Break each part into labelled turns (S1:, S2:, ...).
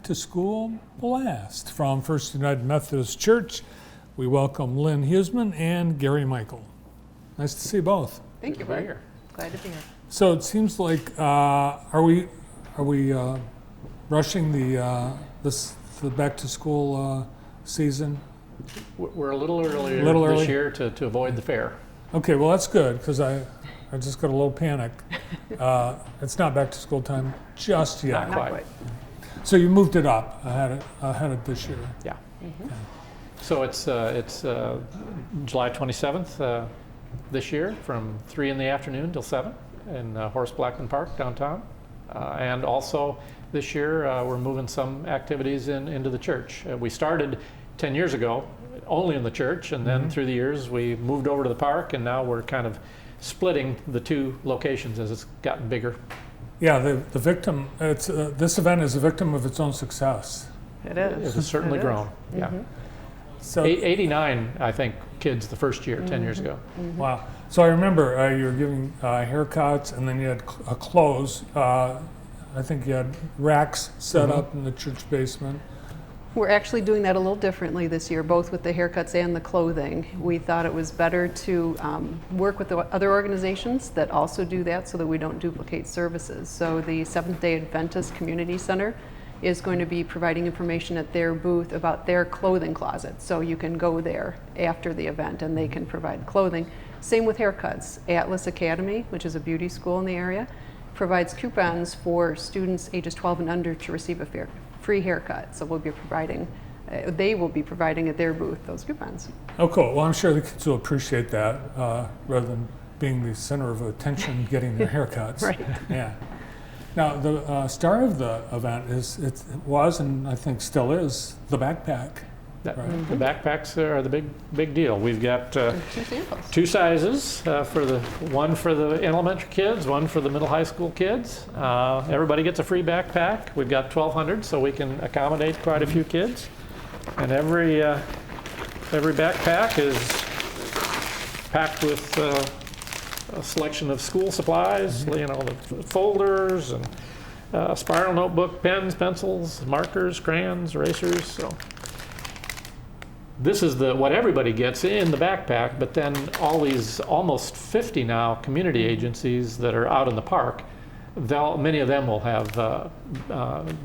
S1: to school blast from First United Methodist Church. We welcome Lynn Huseman and Gary Michael. Nice to see you both.
S2: Thank you, Bert. Glad to be here.
S1: So it seems like are we rushing the back to school season?
S3: We're a little earlier this year to avoid the fair.
S1: Okay, well that's good because I just got a little panic. It's not back to school time just yet.
S3: Not quite.
S1: So you moved it up ahead of this year.
S3: Yeah.
S2: Mm-hmm.
S1: Okay.
S3: So it's July 27th this year from 3 in the afternoon till 7 in Horace Blackman Park downtown. And also this year we're moving some activities into the church. We started 10 years ago only in the church, and then through the years we moved over to the park, and now we're kind of splitting the two locations as it's gotten bigger.
S1: Yeah, the victim. This event is a victim of its own success.
S2: It is.
S3: It has certainly grown. Yeah.
S1: So
S3: 89, I think, kids the first year, 10 years ago.
S1: wow. So I remember you were giving haircuts, and then you had clothes. I think you had racks set up in the church basement.
S2: We're actually doing that a little differently this year, both with the haircuts and the clothing. We thought it was better to work with the other organizations that also do that so that we don't duplicate services. So the Seventh-day Adventist Community Center is going to be providing information at their booth about their clothing closet. So you can go there after the event and they can provide clothing. Same with haircuts. Atlas Academy, which is a beauty school in the area, provides coupons for students ages 12 and under to receive a free haircut. So we'll be providing, they will be providing at their booth those coupons.
S1: Oh, cool. Well, I'm sure the kids will appreciate that rather than being the center of attention getting their haircuts.
S2: Right.
S1: Yeah. Now, the star of the event it was, and I think still is, the backpack.
S3: The backpacks are the big deal. We've got
S2: Two samples.
S3: two sizes, one for the elementary kids, one for the middle high school kids. Everybody gets a free backpack. We've got 1,200, so we can accommodate quite a few kids. And every backpack is packed with a selection of school supplies, the folders and spiral notebook, pens, pencils, markers, crayons, erasers. So this is what everybody gets in the backpack, but then all these almost 50 now community agencies that are out in the park, many of them will have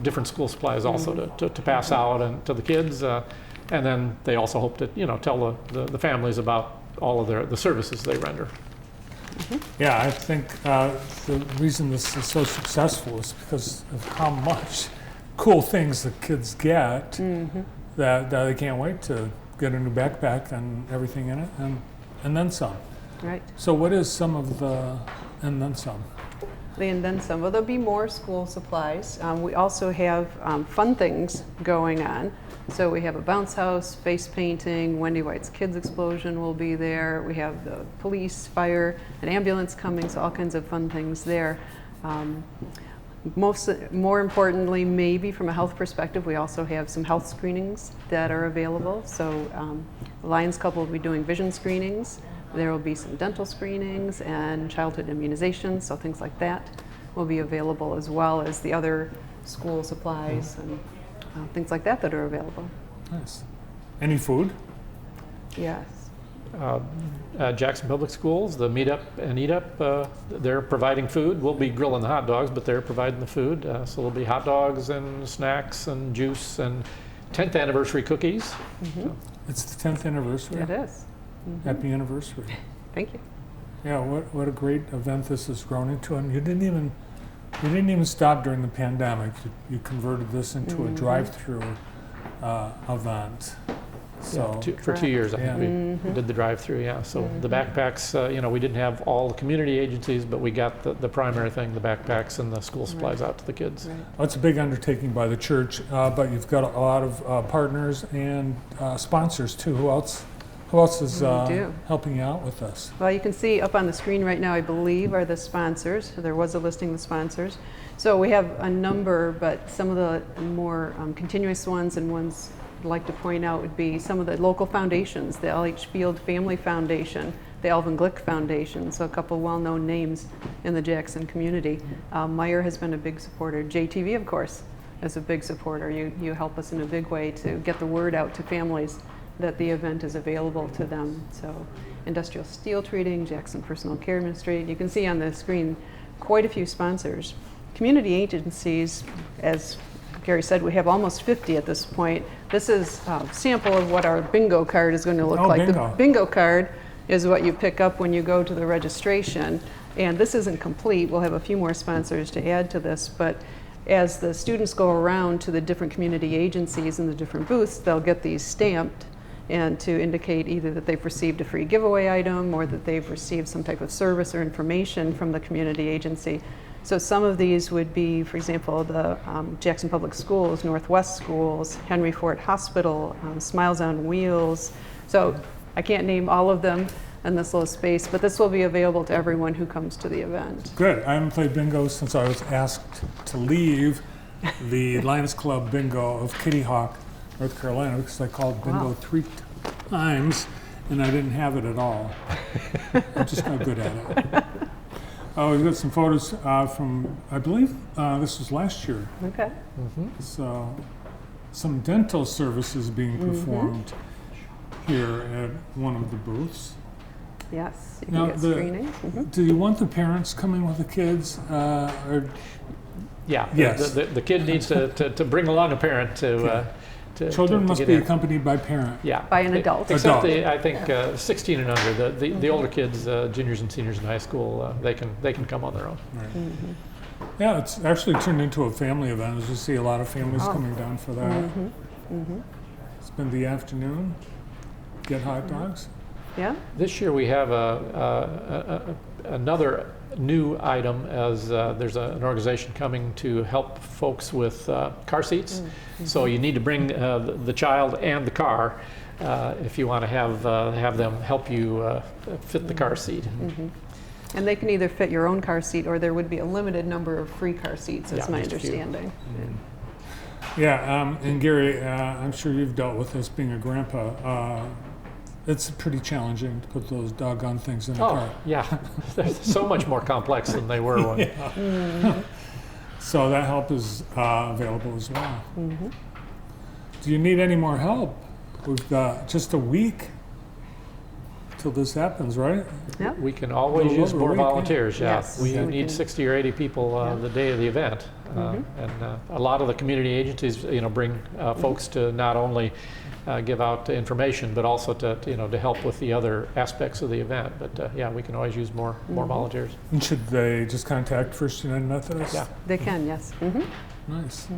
S3: different school supplies also to pass out and to the kids, and then they also hope to tell the families about all of the services they render.
S1: Yeah, I think the reason this is so successful is because of how much cool things the kids get that they can't wait to get a new backpack and everything in it, and then some.
S2: Right.
S1: So what is some of the and then some?
S2: And then some. Well, there'll be more school supplies. We also have fun things going on. So we have a bounce house, face painting, Wendy White's Kids Explosion will be there. We have the police, fire, an ambulance coming, so all kinds of fun things there. More importantly, maybe from a health perspective, we also have some health screenings that are available. So the Lions Club will be doing vision screenings. There will be some dental screenings and childhood immunizations, so things like that will be available, as well as the other school supplies and things like that are available.
S1: Nice. Any food?
S2: Yes.
S3: Jackson Public Schools, the Meet Up and Eat Up, they're providing food. We'll be grilling the hot dogs, but they're providing the food. So there'll be hot dogs and snacks and juice and 10th anniversary cookies. So.
S1: It's the 10th anniversary.
S2: It is.
S1: Happy anniversary.
S2: Thank you.
S1: Yeah, what a great event this has grown into, and you didn't even stop during the pandemic. You converted this into a drive-through event. So
S3: For 2 years, I think we did the drive-through. Yeah. So the backpacks, we didn't have all the community agencies, but we got the primary thing: the backpacks and the school supplies out to the kids.
S2: Right.
S1: well, it's a big undertaking by the church, but you've got a lot of partners and sponsors too. Who else is helping you out with this?
S2: Well, you can see up on the screen right now, I believe, are the sponsors. There was a listing of the sponsors. So we have a number, but some of the more continuous ones and ones I'd like to point out would be some of the local foundations, the L.H. Field Family Foundation, the Alvin Glick Foundation, so a couple well-known names in the Jackson community. Meyer has been a big supporter. JTV, of course, is a big supporter. You help us in a big way to get the word out to families that the event is available to them. So Industrial Steel Treating, Jackson Personal Care Administrating. You can see on the screen quite a few sponsors. Community agencies, as Gary said, we have almost 50 at this point. This is a sample of what our bingo card is going to look
S1: Oh,
S2: like.
S1: bingo.
S2: The bingo card is what you pick up when you go to the registration. And this isn't complete. We'll have a few more sponsors to add to this, but as the students go around to the different community agencies and the different booths, they'll get these stamped and to indicate either that they've received a free giveaway item or that they've received some type of service or information from the community agency. So some of these would be, for example, the Jackson Public Schools, Northwest Schools, Henry Ford Hospital, Smiles on Wheels. So I can't name all of them in this little space, but this will be available to everyone who comes to the event.
S1: Good. I haven't played bingo since I was asked to leave the Lions Club bingo of Kitty Hawk, North Carolina, because I called bingo
S2: Wow.
S1: 3 times and I didn't have it at all. I'm just not good at it. Oh, we've got some photos from, I believe this was last year.
S2: Okay.
S1: So some dental services being performed here at one of the booths.
S2: Yes, you
S1: Now,
S2: can get
S1: the-
S2: screenings.
S1: Do you want the parents coming with the kids? Or
S3: Yeah.
S1: Yes.
S3: The kid needs to bring along a parent to.
S1: children
S3: to
S1: must
S3: get
S1: be
S3: in.
S1: accompanied by parent?
S3: Yeah.
S2: By an adult.
S3: Except
S1: Adult.
S3: I think 16 and under. The older kids, juniors and seniors in high school, they can come on their own.
S1: Right. Yeah, it's actually turned into a family event. As you see, a lot of families
S2: Oh.
S1: coming down for that. Spend the afternoon, get hot dogs.
S2: Yeah?
S3: This year we have another new item as there's an organization coming to help folks with car seats. So you need to bring the child and the car if you want to have them help you fit the car seat.
S2: And they can either fit your own car seat or there would be a limited number of free car seats, is
S3: Yeah,
S2: my
S3: just a few.
S2: understanding.
S1: Yeah, and Gary, I'm sure you've dealt with this being a grandpa. It's pretty challenging to put those doggone things in the
S3: Oh,
S1: car.
S3: yeah. They're so much more complex than they were when.
S1: So that help is available as well. Do you need any more help? We've got just a week till this happens, right?
S2: Yep.
S3: We can always
S1: Little
S3: use
S1: over a
S3: more
S1: week, yeah.
S3: volunteers, yeah.
S2: Yes,
S3: We
S2: we
S3: need
S2: can-
S3: 60 or 80 people the day of the event. And a lot of the community agencies, bring folks to not only give out information, but also to help with the other aspects of the event. But yeah, we can always use more volunteers.
S1: And should they just contact First United Methodist?
S3: Yeah.
S2: They can, yes.
S1: Nice.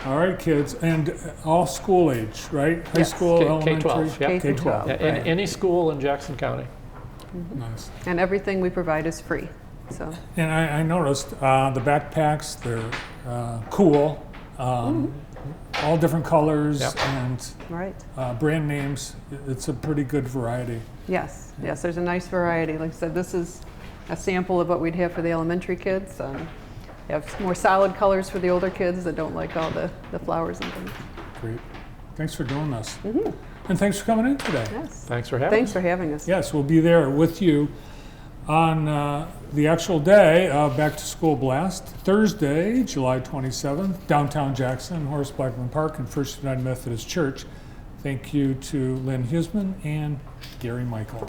S1: All right, kids, and all school age, right? High
S2: Yes.
S1: school,
S3: K-
S1: elementary?
S3: K-12, yeah.
S2: K-12.
S3: Yeah, in any school in Jackson County.
S1: Nice.
S2: And everything we provide is free. So,
S1: And I noticed the backpacks, they're cool, all different colors
S3: Yep.
S1: and
S2: right.
S1: brand names. It's a pretty good variety.
S2: Yes, yes, there's a nice variety. Like I said, this is a sample of what we'd have for the elementary kids. We have more solid colors for the older kids that don't like all the flowers and things.
S1: Great. Thanks for doing this. And thanks for coming in today.
S2: Yes.
S3: Thanks for having
S2: Thanks
S3: us.
S2: for having us.
S1: Yes, we'll be there with you on the actual day of Back to School Blast, Thursday, July 27th, downtown Jackson, Horace Blackman Park, and First United Methodist Church. Thank you to Lynn Huseman and Gary Michael.